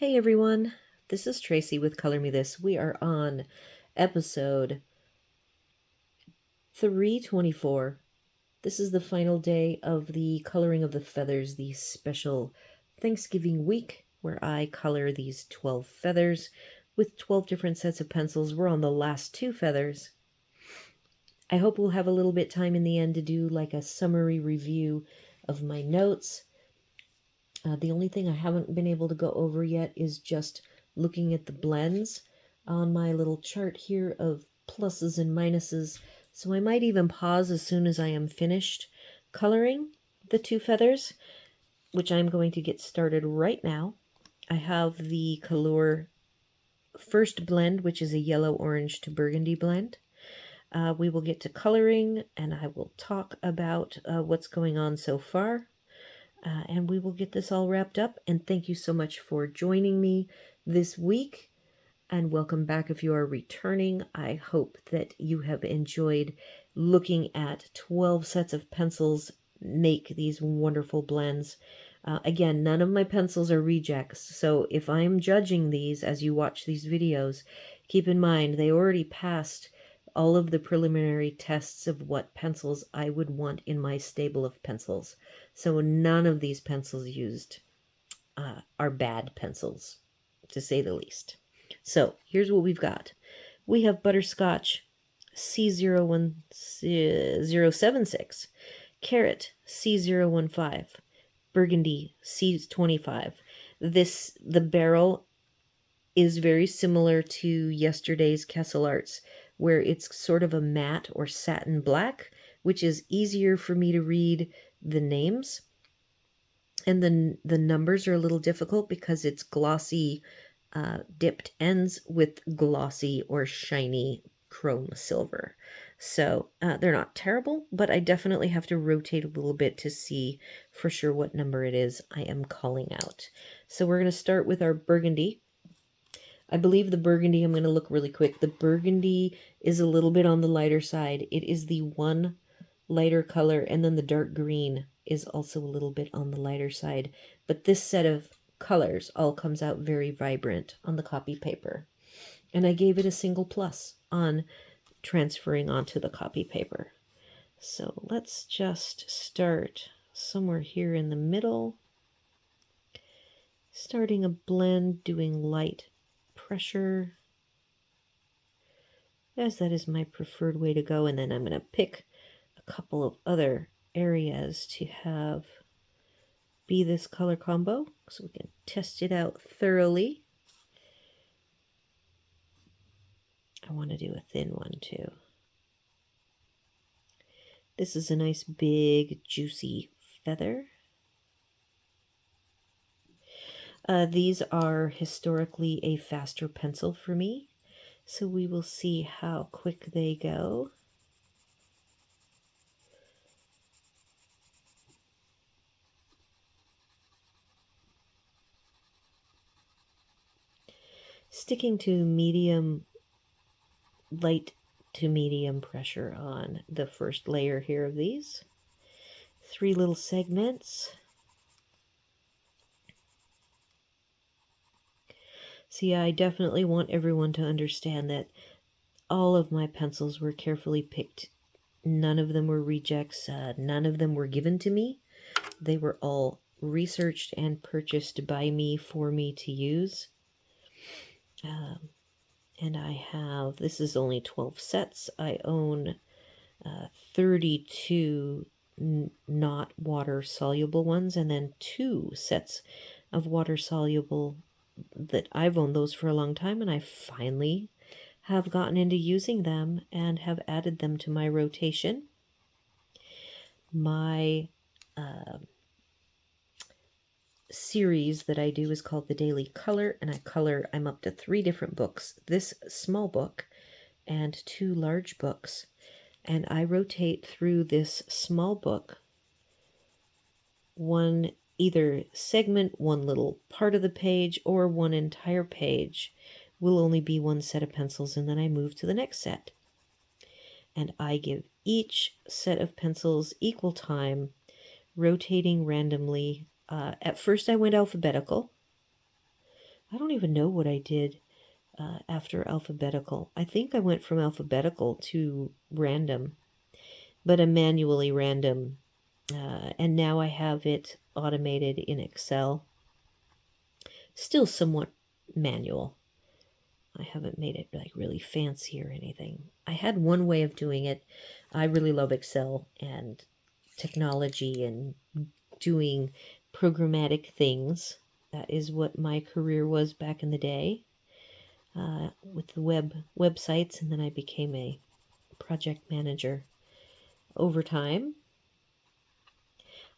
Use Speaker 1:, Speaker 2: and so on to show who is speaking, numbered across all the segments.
Speaker 1: Hey everyone, this is Tracy with Color Me This. We are on episode 324. This is the final day of the Coloring of the Feathers, the special Thanksgiving week where I color these 12 feathers with 12 different sets of pencils. We're on the last 2 feathers. I hope we'll have a little bit time in the end to do like a summary review of my notes. The only thing I haven't been able to go over yet is just looking at the blends on my little chart here of pluses and minuses. So I might even pause as soon as I am finished coloring the 2 feathers, which I'm going to get started right now. I have the Kalour first blend, which is a yellow orange to burgundy blend. We will get to coloring and I will talk about what's going on so far. And we will get this all wrapped up. And thank you so much for joining me this week. And welcome back if you are returning. I hope that you have enjoyed looking at 12 sets of pencils make these wonderful blends. Again, none of my pencils are rejects. So if I'm judging these as you watch these videos, keep in mind they already passed all of the preliminary tests of what pencils I would want in my stable of pencils. So none of these pencils used are bad pencils, to say the least. So here's what we've got. We have Butterscotch C01076, Carrot C015, Burgundy C25. The barrel is very similar to yesterday's Kessel Arts, where it's sort of a matte or satin black, which is easier for me to read the names. And then the numbers are a little difficult because it's glossy dipped ends with glossy or shiny chrome silver. So they're not terrible, but I definitely have to rotate a little bit to see for sure what number it is I am calling out. So we're going to start with our burgundy. I believe the burgundy, I'm going to look really quick. The burgundy is a little bit on the lighter side. It is the one lighter color, and then the dark green is also a little bit on the lighter side. But this set of colors all comes out very vibrant on the copy paper. And I gave it a single plus on transferring onto the copy paper. So let's just start somewhere here in the middle. Starting a blend, doing light pressure, as that is my preferred way to go. And then I'm going to pick a couple of other areas to have be this color combo so we can test it out thoroughly. I want to do a thin one too. This is a nice big juicy feather. These are historically a faster pencil for me, so we will see how quick they go. Sticking to medium, light to medium pressure on the first layer here of these. 3 little segments. See, I definitely want everyone to understand that all of my pencils were carefully picked. None of them were rejects. None of them were given to me. They were all researched and purchased by me for me to use. And I have, this is only 12 sets. I own 32 not water soluble ones, and then 2 sets of water soluble that I've owned those for a long time, and I finally have gotten into using them and have added them to my rotation. My series that I do is called the Daily Color, and I'm up to 3 different books, this small book and 2 large books, and I rotate through this small book one either segment, one little part of the page, or one entire page will only be 1 set of pencils, and then I move to the next set. And I give each set of pencils equal time, rotating randomly. At first I went alphabetical. I don't even know what I did after alphabetical. I think I went from alphabetical to random, but a manually random. And now I have it automated in Excel. Still somewhat manual. I haven't made it like really fancy or anything. I had one way of doing it. I really love Excel and technology and doing programmatic things. That is what my career was back in the day with the websites, and then I became a project manager over time.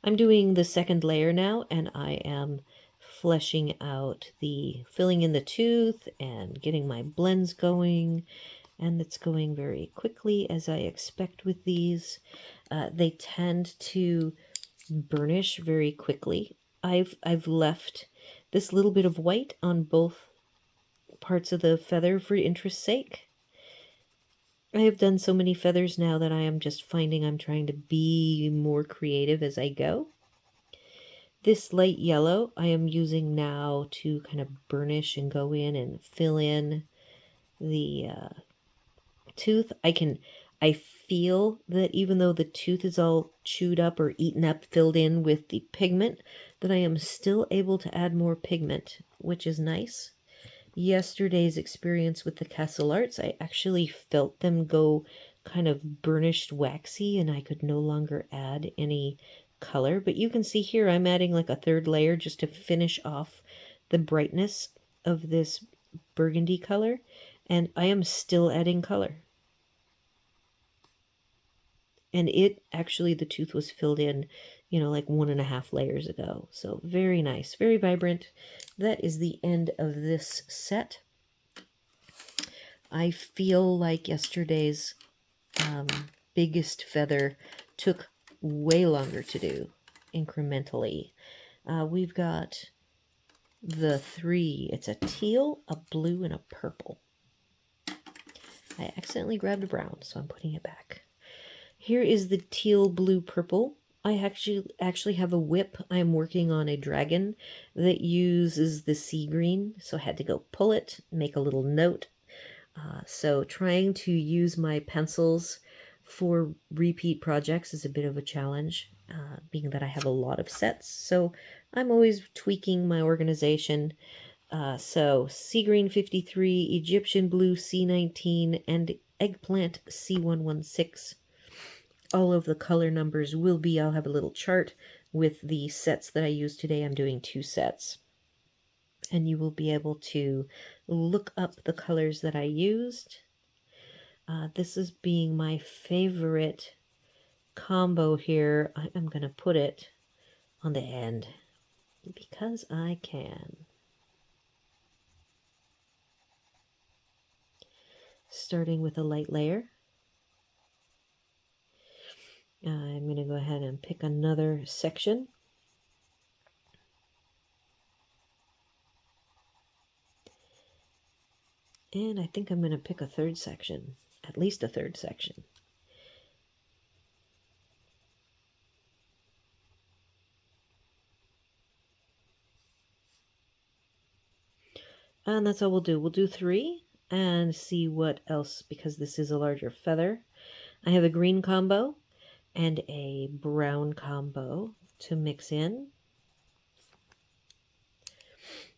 Speaker 1: I'm doing the second layer now, and I am fleshing out filling in the tooth and getting my blends going, and it's going very quickly as I expect with these. They tend to burnish very quickly. I've left this little bit of white on both parts of the feather for interest's sake. I have done so many feathers now that I am just finding I'm trying to be more creative as I go. This light yellow I am using now to kind of burnish and go in and fill in the tooth. I feel that even though the tooth is all chewed up or eaten up, filled in with the pigment, that I am still able to add more pigment, which is nice. Yesterday's experience with the Castle Arts, I actually felt them go kind of burnished waxy, and I could no longer add any color. But you can see here I'm adding like a third layer just to finish off the brightness of this burgundy color, and I am still adding color. And it actually, the tooth was filled in, like 1.5 layers ago. So very nice, very vibrant. That is the end of this set. I feel like yesterday's biggest feather took way longer to do incrementally. We've got the 3. It's a teal, a blue, and a purple. I accidentally grabbed a brown, so I'm putting it back. Here is the teal, blue, purple. I actually have a whip. I'm working on a dragon that uses the sea green, so I had to go pull it, make a little note. So trying to use my pencils for repeat projects is a bit of a challenge, being that I have a lot of sets. So I'm always tweaking my organization. So sea green 53, Egyptian blue C19, and eggplant C116. All of the color numbers will be, I'll have a little chart with the sets that I use today. I'm doing 2 sets. And you will be able to look up the colors that I used. This is being my favorite combo here. I am going to put it on the end because I can. Starting with a light layer. I'm going to go ahead and pick another section. And I think I'm going to pick a third section, at least a third section. And that's all we'll do. We'll do 3 and see what else, because this is a larger feather. I have a green combo and a brown combo to mix in.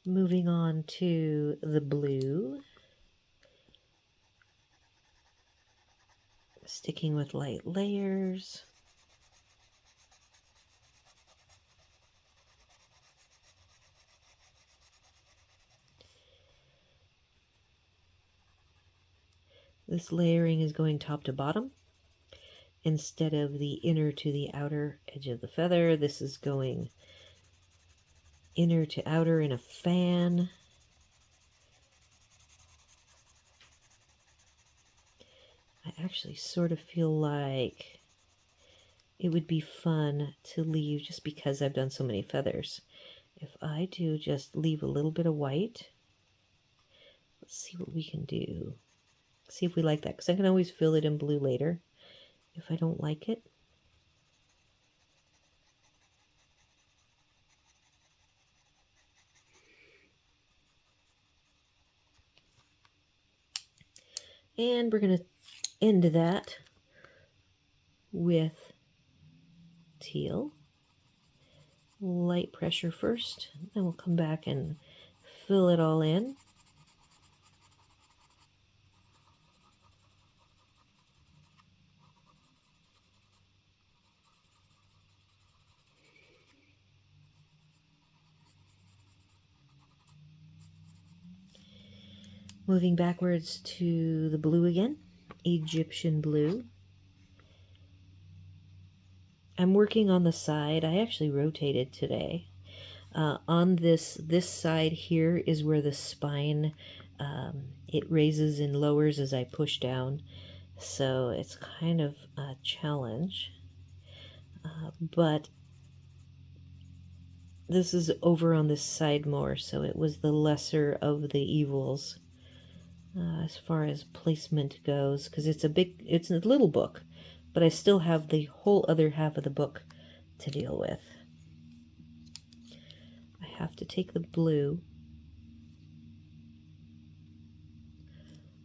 Speaker 1: Moving on to the blue. Sticking with light layers. This layering is going top to bottom. Instead of the inner to the outer edge of the feather, this is going inner to outer in a fan. I actually sort of feel like it would be fun to leave, just because I've done so many feathers, if I do just leave a little bit of white. Let's see what we can do. See if we like that, because I can always fill it in blue later if I don't like it. And we're going to end that with teal. Light pressure first, then we'll come back and fill it all in. Moving backwards to the blue again, Egyptian blue. I'm working on the side. I actually rotated today. On this side here is where the spine, it raises and lowers as I push down. So it's kind of a challenge. But this is over on this side more, so it was the lesser of the evils as far as placement goes, because it's a little book, but I still have the whole other half of the book to deal with. I have to take the blue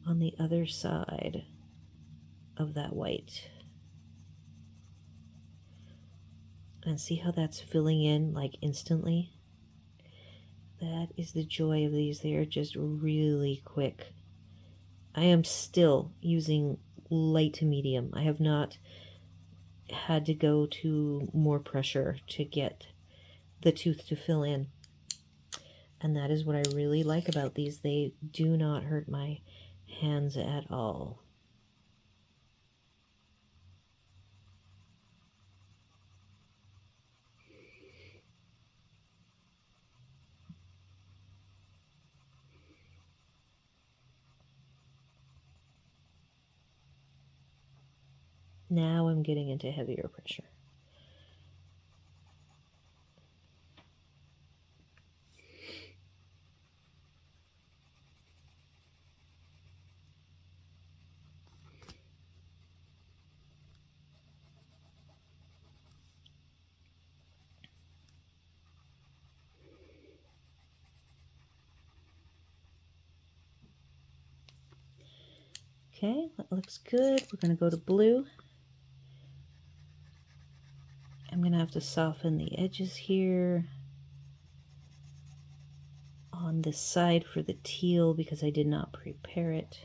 Speaker 1: on the other side of that white and see how that's filling in like instantly. That is the joy of these. They are just really quick. I am still using light to medium. I have not had to go to more pressure to get the tooth to fill in. And that is what I really like about these. They do not hurt my hands at all. Now I'm getting into heavier pressure. Okay, that looks good. We're going to go to blue. I'm going to have to soften the edges here on this side for the teal because I did not prepare it.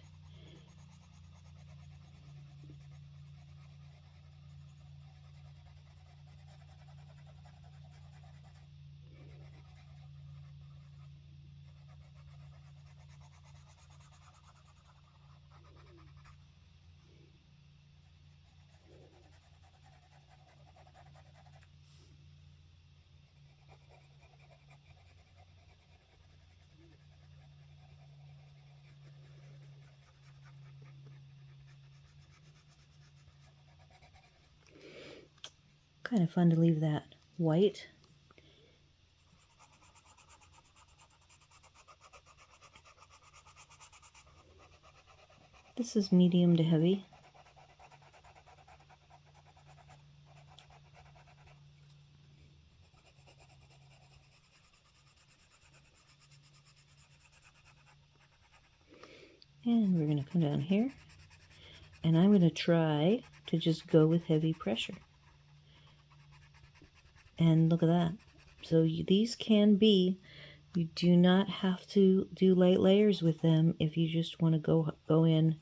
Speaker 1: Kind of fun to leave that white. This is medium to heavy. And we're going to come down here. And I'm going to try to just go with heavy pressure. And look at that. So these can be, you do not have to do light layers with them if you just want to go in.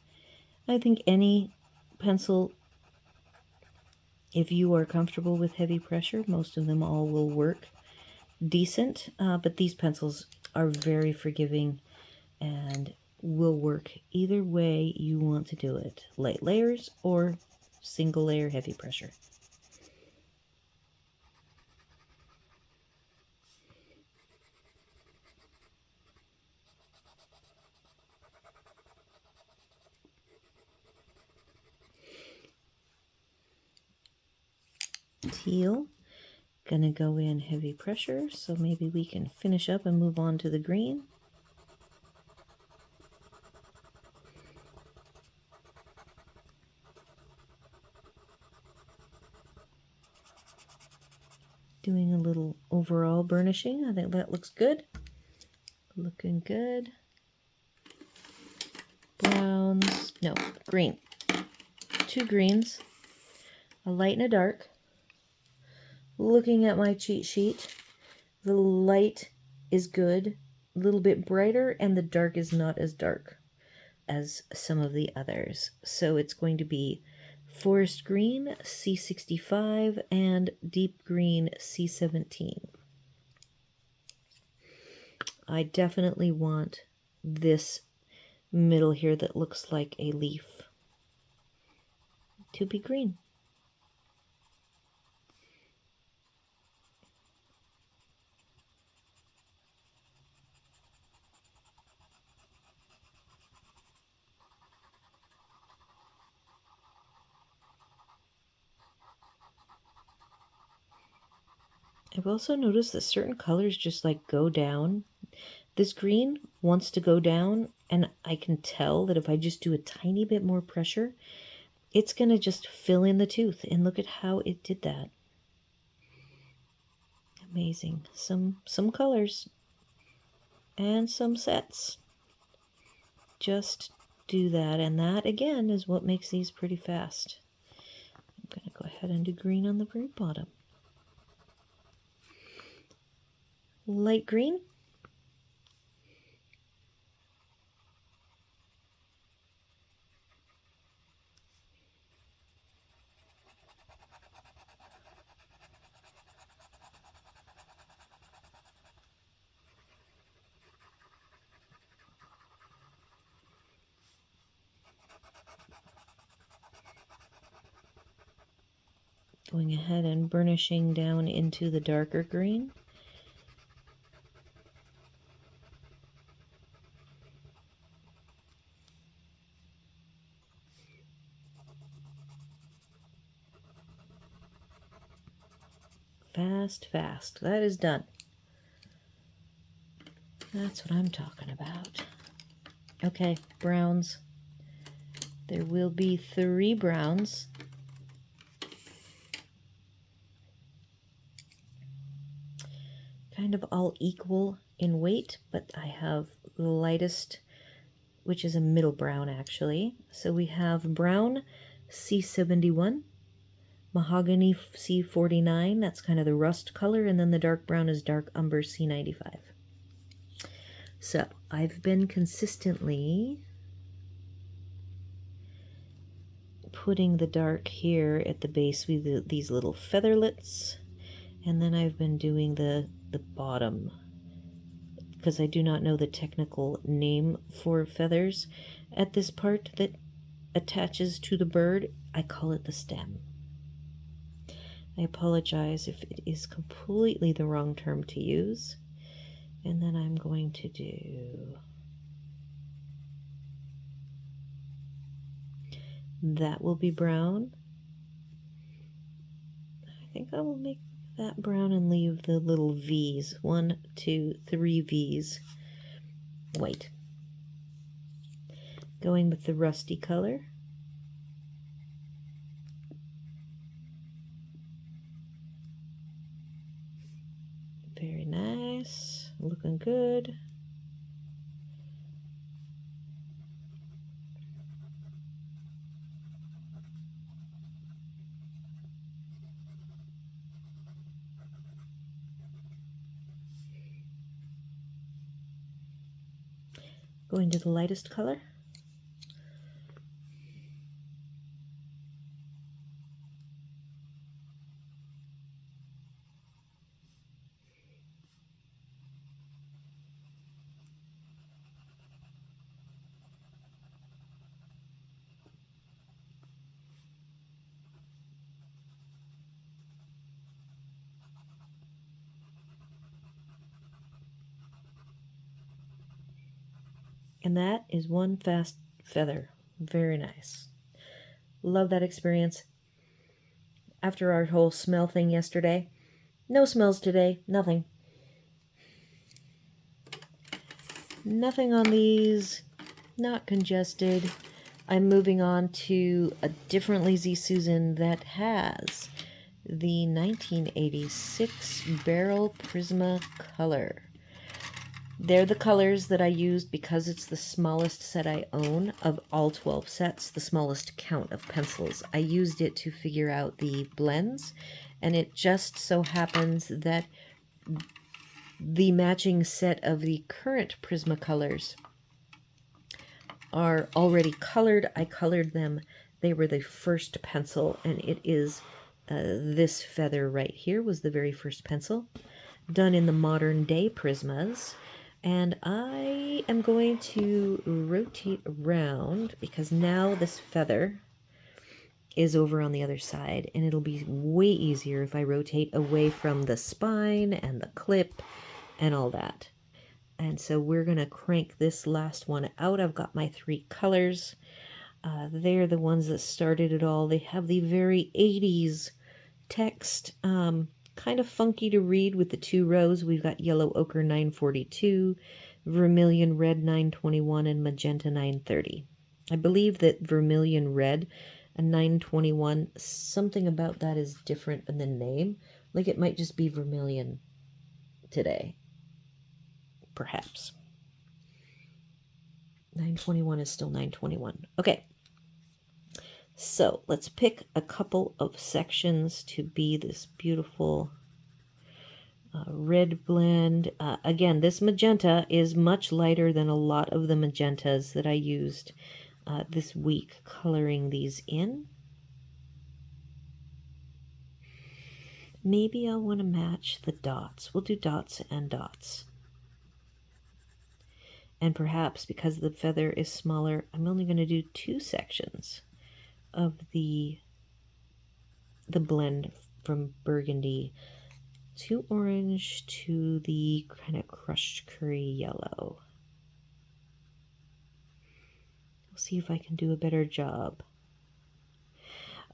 Speaker 1: I think any pencil, if you are comfortable with heavy pressure, most of them all will work decent. But these pencils are very forgiving and will work either way you want to do it. Light layers or single layer heavy pressure. Teal, gonna go in heavy pressure, so maybe we can finish up and move on to the green. Doing a little overall burnishing. I think that looks good. Looking good. Browns, No, green. 2 greens, a light and a dark. Looking at my cheat sheet, the light is good, a little bit brighter, and the dark is not as dark as some of the others. So it's going to be forest green, C65, and deep green, C17. I definitely want this middle here that looks like a leaf to be green. I've also noticed that certain colors just like go down. This green wants to go down, and I can tell that if I just do a tiny bit more pressure, it's going to just fill in the tooth. And look at how it did that. Amazing. Some colors and some sets just do that, and that again is what makes these pretty fast. I'm going to go ahead and do green on the very bottom. Light green. Going ahead and burnishing down into the darker green. Fast, fast. That is done. That's what I'm talking about. Okay, browns. There will be 3 browns. Kind of all equal in weight, but I have the lightest, which is a middle brown actually. So we have brown C71, mahogany C49, that's kind of the rust color, and then the dark brown is dark umber C95. So I've been consistently putting the dark here at the base with these little featherlets, and then I've been doing the bottom, because I do not know the technical name for feathers at this part that attaches to the bird. I call it the stem. I apologize if it is completely the wrong term to use. And then I'm going to do that will be brown. I think I will make that brown and leave the little V's. 1, 2, 3 V's white. Going with the rusty color. Very nice. Looking good. Going to the lightest color. And that is one fast feather. Very nice. Love that experience. After our whole smell thing yesterday, no smells today, nothing. Nothing on these, not congested. I'm moving on to a different Lazy Susan that has the 1986 Berol Prismacolor. They're the colors that I used because it's the smallest set I own of all 12 sets, the smallest count of pencils. I used it to figure out the blends, and it just so happens that the matching set of the current Prismacolors are already colored. I colored them. They were the first pencil, and it is this feather right here was the very first pencil done in the modern day Prismas. And I am going to rotate around because now this feather is over on the other side, and it'll be way easier if I rotate away from the spine and the clip and all that. And so we're going to crank this last one out. I've got my 3 colors. They're the ones that started it all. They have the very 80s text, kind of funky to read with the 2 rows. We've got yellow ochre 942, vermilion red 921, and magenta 930. I believe that vermilion red and 921, something about that is different in the name. Like it might just be vermilion today. Perhaps. 921 is still 921. Okay. So let's pick a couple of sections to be this beautiful red blend. Again, this magenta is much lighter than a lot of the magentas that I used this week coloring these in. Maybe I'll want to match the dots. We'll do dots and dots. And perhaps because the feather is smaller, I'm only going to do 2 sections of the blend from burgundy to orange to the kind of crushed curry yellow. We'll see if I can do a better job.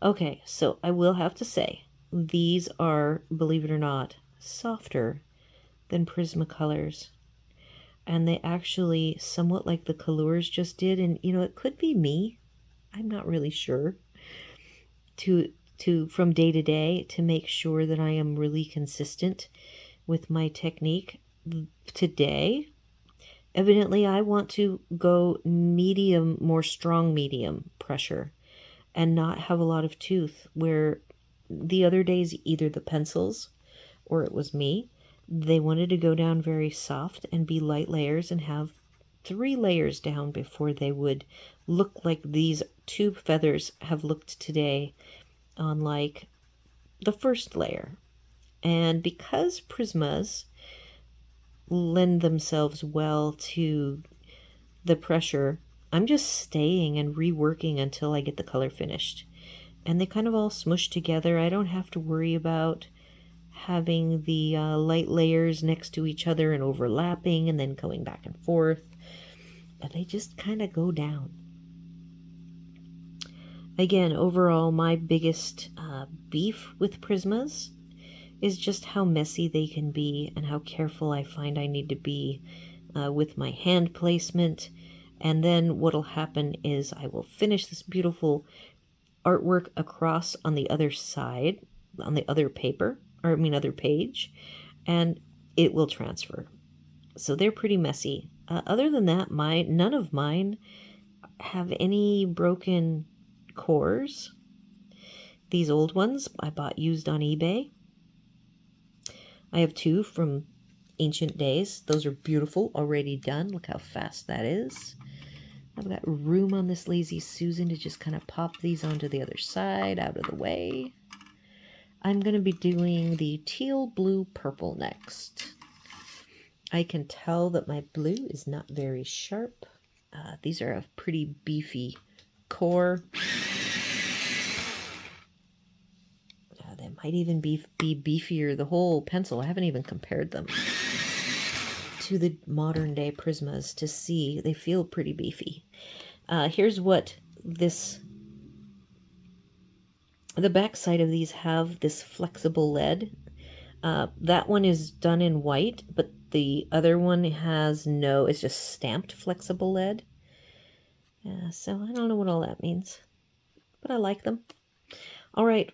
Speaker 1: Okay, so I will have to say, these are, believe it or not, softer than Prismacolors. And they actually somewhat like the Kalours just did. And, you know, it could be me. I'm not really sure. From day to day to make sure that I am really consistent with my technique. Today, evidently, I want to go medium, more strong medium pressure and not have a lot of tooth, where the other days, either the pencils or it was me, they wanted to go down very soft and be light layers and have 3 layers down before they would look like these 2 feathers have looked today on like the first layer. And because Prismas lend themselves well to the pressure, I'm just staying and reworking until I get the color finished. And they kind of all smush together. I don't have to worry about having the light layers next to each other and overlapping and then going back and forth. And they just kind of go down. Again, overall, my biggest beef with Prismas is just how messy they can be and how careful I find I need to be with my hand placement. And then what'll happen is I will finish this beautiful artwork across on the other side, on the other paper, other page, and it will transfer. So they're pretty messy. Other than that, none of mine have any broken cores. These old ones I bought used on eBay. I have 2 from ancient days. Those are beautiful, already done. Look how fast that is. I've got room on this Lazy Susan to just kind of pop these onto the other side, out of the way. I'm going to be doing the teal, blue, purple next. I can tell that my blue is not very sharp. These are a pretty beefy core. They might even be beefier, the whole pencil. I haven't even compared them to the modern day Prismas to see. They feel pretty beefy. Here's what the back side of these have this flexible lead. That one is done in white, but the other one it's just stamped flexible lead. So I don't know what all that means, but I like them. All right,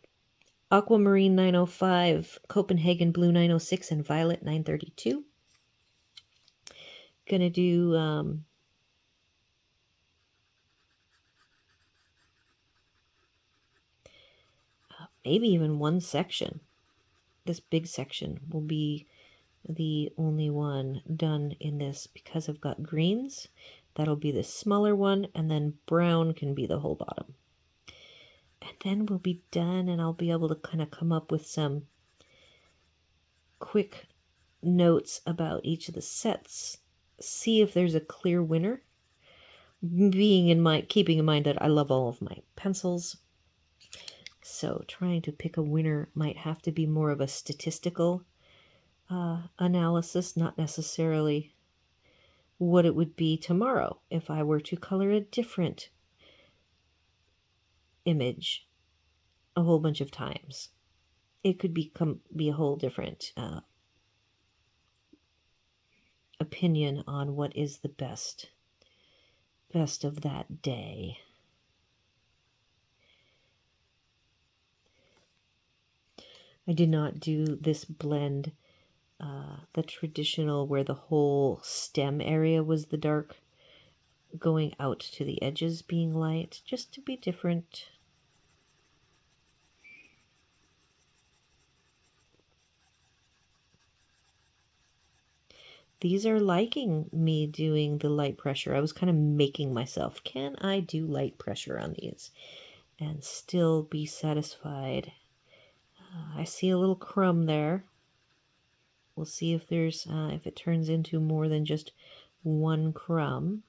Speaker 1: Aquamarine 905, Copenhagen Blue 906, and Violet 932. Gonna do maybe even one section. This big section will be the only one done in this because I've got greens. That'll be the smaller one, and then brown can be the whole bottom. And then we'll be done, and I'll be able to kind of come up with some quick notes about each of the sets, see if there's a clear winner, keeping in mind that I love all of my pencils. So trying to pick a winner might have to be more of a statistical analysis, not necessarily what it would be tomorrow if I were to color a different image a whole bunch of times. It could be a whole different opinion on what is the best of that day. I did not do this blend, the traditional where the whole stem area was the dark, going out to the edges being light, just to be different. These are liking me doing the light pressure. I was kind of making myself, can I do light pressure on these and still be satisfied? I see a little crumb there. We'll see if there's if it turns into more than just one crumb.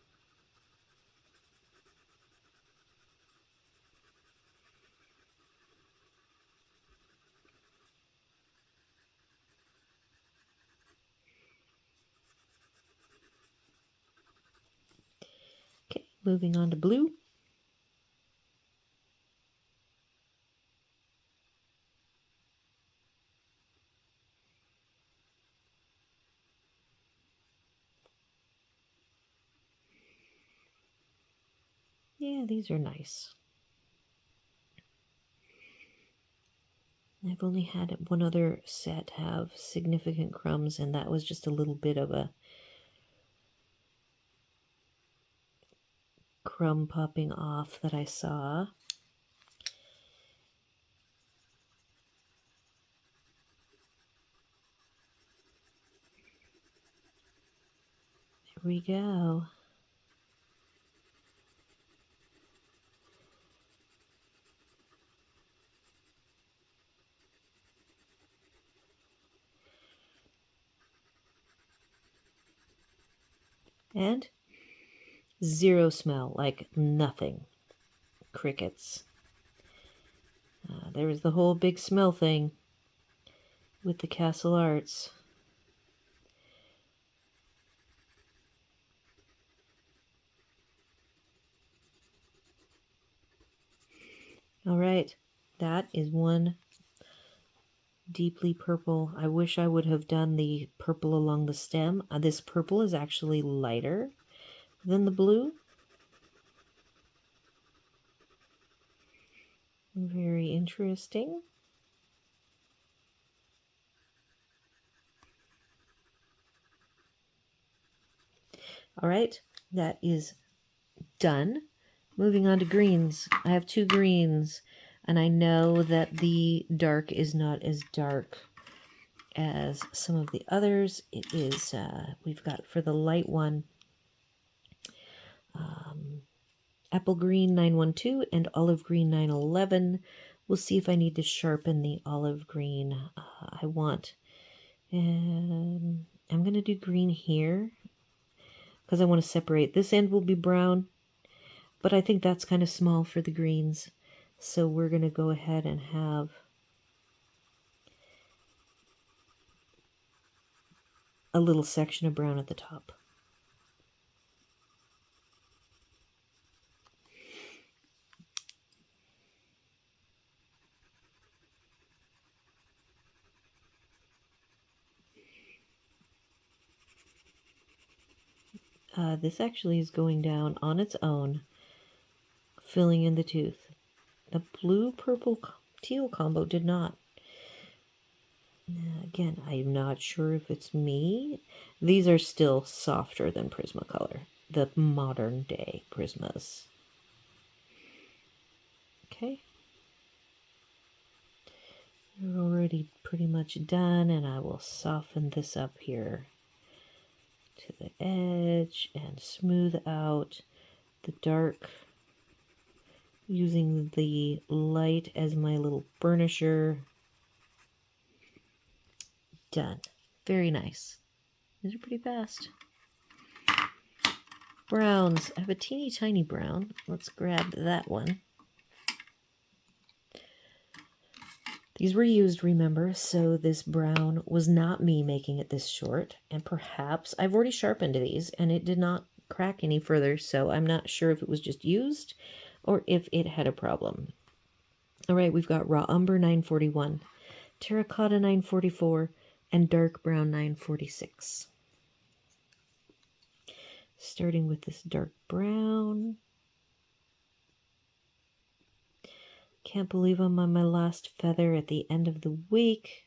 Speaker 1: Okay, moving on to blue. Yeah, these are nice. I've only had one other set have significant crumbs, and that was just a little bit of a crumb popping off that I saw. There we go. And zero smell, like nothing. Crickets. There was the whole big smell thing with the Castle Arts. All right, that is one deeply purple. I wish I would have done the purple along the stem. This purple is actually lighter than the blue. Very interesting. All right, that is done. Moving on to greens. I have two greens, and I know that the dark is not as dark as some of the others. It is, we've got for the light one, apple green 912 and olive green 911. We'll see if I need to sharpen the olive green. I want, I'm going to do green here because I want to separate. This end will be brown, but I think that's kind of small for the greens. So we're going to go ahead and have a little section of brown at the top. This actually is going down on its own, filling in the tooth. The blue, purple, teal combo did not. Again, I'm not sure if it's me. These are still softer than Prismacolor, the modern day Prismas. Okay. We're already pretty much done, and I will soften this up here to the edge and smooth out the dark using the light as my little burnisher. Done. Very nice. These are pretty fast. Browns. I have a teeny tiny brown. Let's grab that one. These were used, remember, so this brown was not me making it this short. And perhaps I've already sharpened these and it did not crack any further, so I'm not sure if it was just used or if it had a problem. All right, we've got raw umber 941, terracotta 944, and dark brown 946. Starting with this dark brown. Can't believe I'm on my last feather at the end of the week.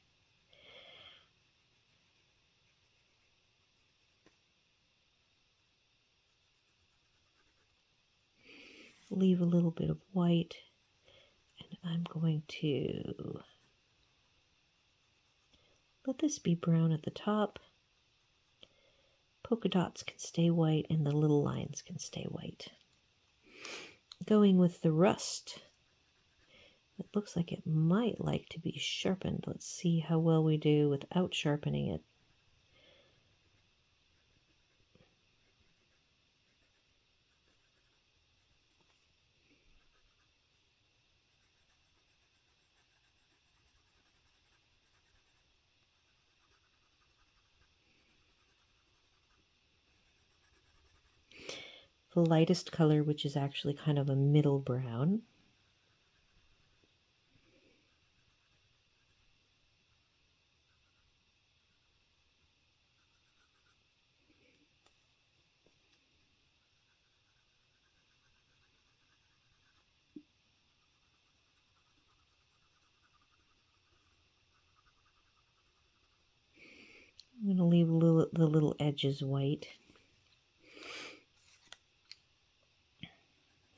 Speaker 1: Leave a little bit of white, and I'm going to let this be brown at the top. Polka dots can stay white, and the little lines can stay white. Going with the rust. It looks like it might like to be sharpened. Let's see how well we do without sharpening it. The lightest color, which is actually kind of a middle brown. I'm going to leave the little edges white.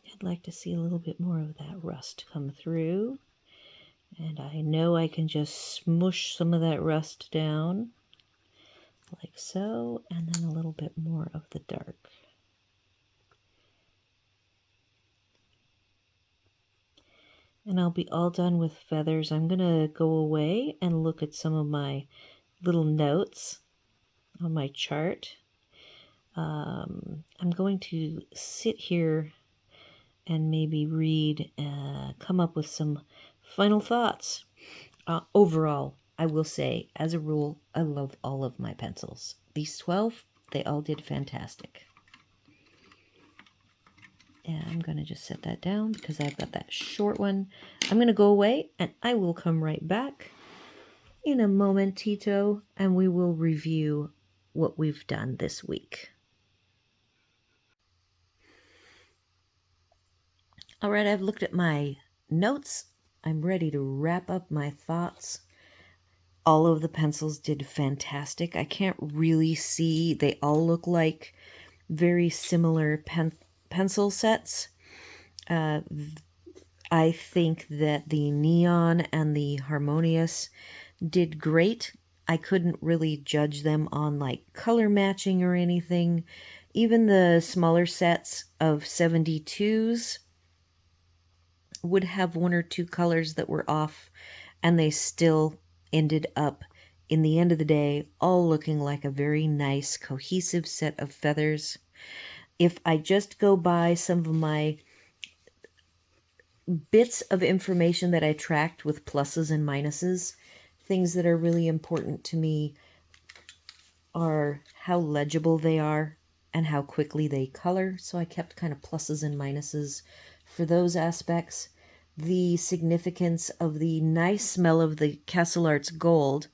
Speaker 1: I'd like to see a little bit more of that rust come through. And I know I can just smush some of that rust down, like so, and then a little bit more of the dark. And I'll be all done with feathers. I'm going to go away and look at some of my little notes on my chart. I'm going to sit here and maybe read, come up with some final thoughts. Overall, I will say, as a rule, I love all of my pencils. These 12, they all did fantastic. And I'm going to just set that down because I've got that short one. I'm going to go away and I will come right back in a momentito and we will review what we've done this week. All right, I've looked at my notes. I'm ready to wrap up my thoughts. All of the pencils did fantastic. I can't really see. They all look like very similar pencil sets. I think that the Neon and the Harmonious did great. I couldn't really judge them on like color matching or anything. Even the smaller sets of 72s would have one or two colors that were off, and they still ended up, in the end of the day, all looking like a very nice, cohesive set of feathers. If I just go by some of my bits of information that I tracked with pluses and minuses, things that are really important to me are how legible they are and how quickly they color. So I kept kind of pluses and minuses for those aspects. The significance of the nice smell of the Castle Arts Gold.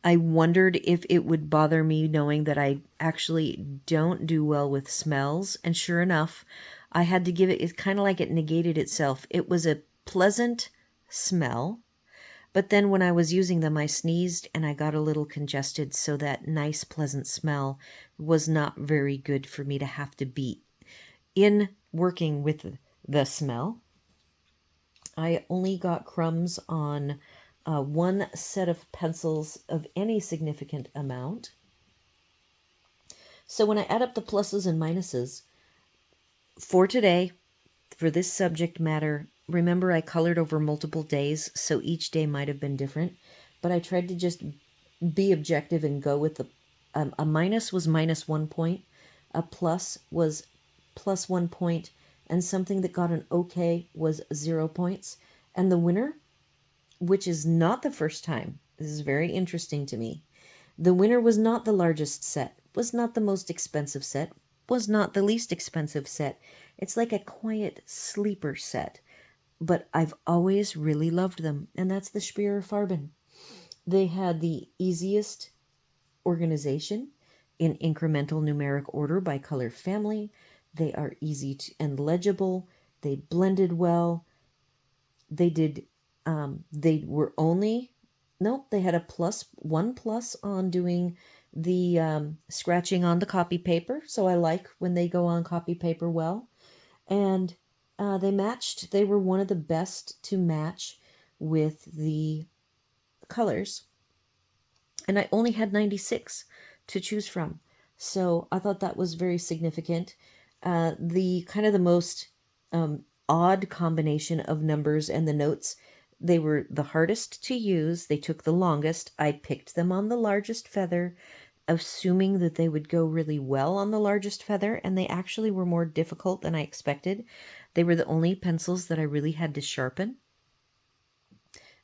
Speaker 1: I wondered if it would bother me knowing that I actually don't do well with smells. And sure enough, I had to give it, it's kind of like it negated itself. It was a pleasant smell. But then when I was using them, I sneezed and I got a little congested, so that nice, pleasant smell was not very good for me to have to beat. In working with the smell, I only got crumbs on one set of pencils of any significant amount. So when I add up the pluses and minuses for today, for this subject matter, remember I colored over multiple days, so each day might have been different, but I tried to just be objective and go with the a minus was minus 1 point, a plus was plus 1 point, and something that got an okay was 0 points. And the winner, which is not the first time, this is very interesting to me, the winner was not the largest set, was not the most expensive set, was not the least expensive set. It's like a quiet sleeper set, but I've always really loved them, and that's the Speer Farben. They had the easiest organization in incremental numeric order by color family. They are easy and legible. They blended well. They did, they were only, nope, they had a one plus on doing the scratching on the copy paper. So I like when they go on copy paper well. And they matched, they were one of the best to match with the colors. And I only had 96 to choose from. So I thought that was very significant. The kind of the most odd combination of numbers and the notes, they were the hardest to use. They took the longest. I picked them on the largest feather, assuming that they would go really well on the largest feather, and they actually were more difficult than I expected. They were the only pencils that I really had to sharpen.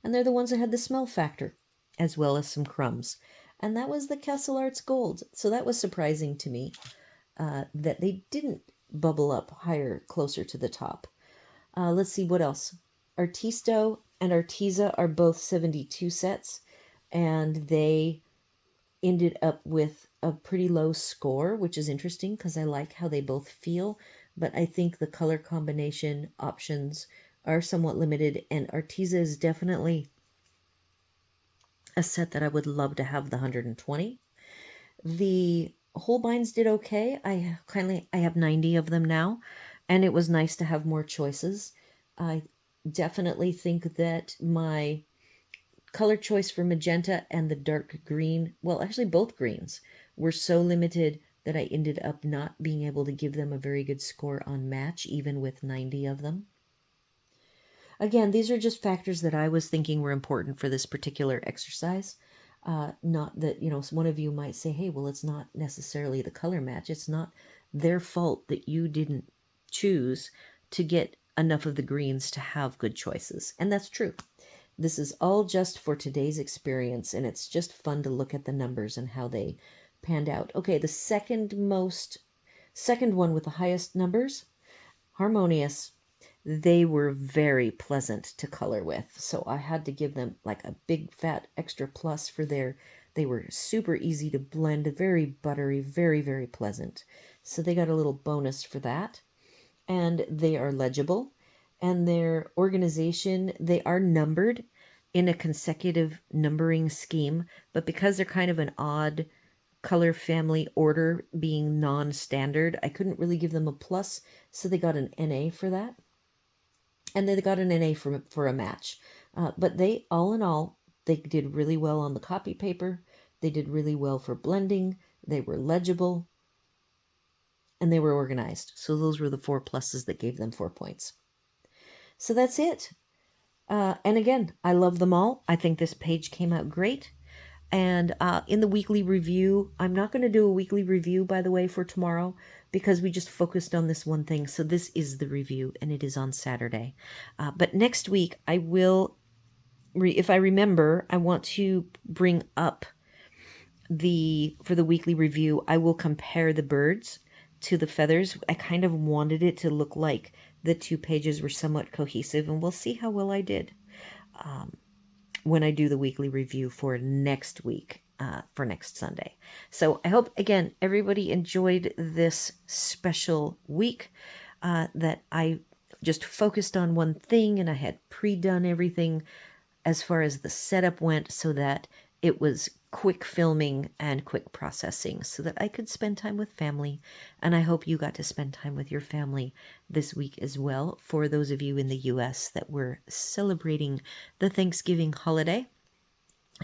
Speaker 1: And they're the ones that had the smell factor, as well as some crumbs. And that was the Castle Arts Gold. So that was surprising to me that they didn't bubble up higher, closer to the top. Let's see what else. Artisto and Arteza are both 72 sets, and they ended up with a pretty low score, which is interesting because I like how they both feel, but I think the color combination options are somewhat limited, and Arteza is definitely a set that I would love to have the 120. The Holbeins did okay. I have 90 of them now, and it was nice to have more choices. I definitely think that my color choice for magenta and the dark green, well, actually both greens, were so limited that I ended up not being able to give them a very good score on match, even with 90 of them. Again, these are just factors that I was thinking were important for this particular exercise. Not that, one of you might say, hey, well, it's not necessarily the color match. It's not their fault that you didn't choose to get enough of the greens to have good choices. And that's true. This is all just for today's experience, and it's just fun to look at the numbers and how they panned out. Okay, the second one with the highest numbers, Harmonious. They were very pleasant to color with, so I had to give them like a big fat extra plus for they were super easy to blend, very buttery, very, very pleasant. So they got a little bonus for that. And they are legible, and their organization, they are numbered in a consecutive numbering scheme, but because they're kind of an odd color family order being non-standard, I couldn't really give them a plus, so they got an NA for that. And they got an NA for a match. But they, all in all, they did really well on the copy paper. They did really well for blending. They were legible. And they were organized. So those were the 4 pluses that gave them 4 points. So that's it. And again, I love them all. I think this page came out great. And in the weekly review, I'm not going to do a weekly review, by the way, for tomorrow, because we just focused on this one thing. So this is the review, and it is on Saturday. But next week, I will, if I remember, I want to bring up for the weekly review, I will compare the birds to the feathers. I kind of wanted it to look like the 2 pages were somewhat cohesive, and we'll see how well I did when I do the weekly review for next week, for next Sunday. So I hope, again, everybody enjoyed this special week, that I just focused on one thing and I had pre-done everything as far as the setup went, so that it was quick filming and quick processing so that I could spend time with family. And I hope you got to spend time with your family this week as well. For those of you in the US that were celebrating the Thanksgiving holiday,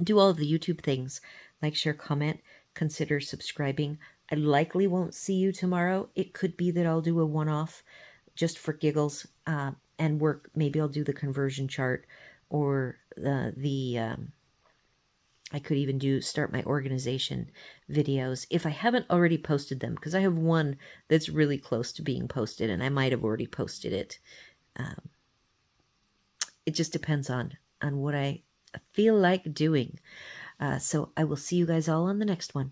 Speaker 1: do all of the YouTube things, like, share, comment, consider subscribing. I likely won't see you tomorrow. It could be that I'll do a one-off just for giggles, and work. Maybe I'll do the conversion chart, or I could even start my organization videos if I haven't already posted them, because I have one that's really close to being posted, and I might have already posted it. It just depends on what I feel like doing. So I will see you guys all on the next one.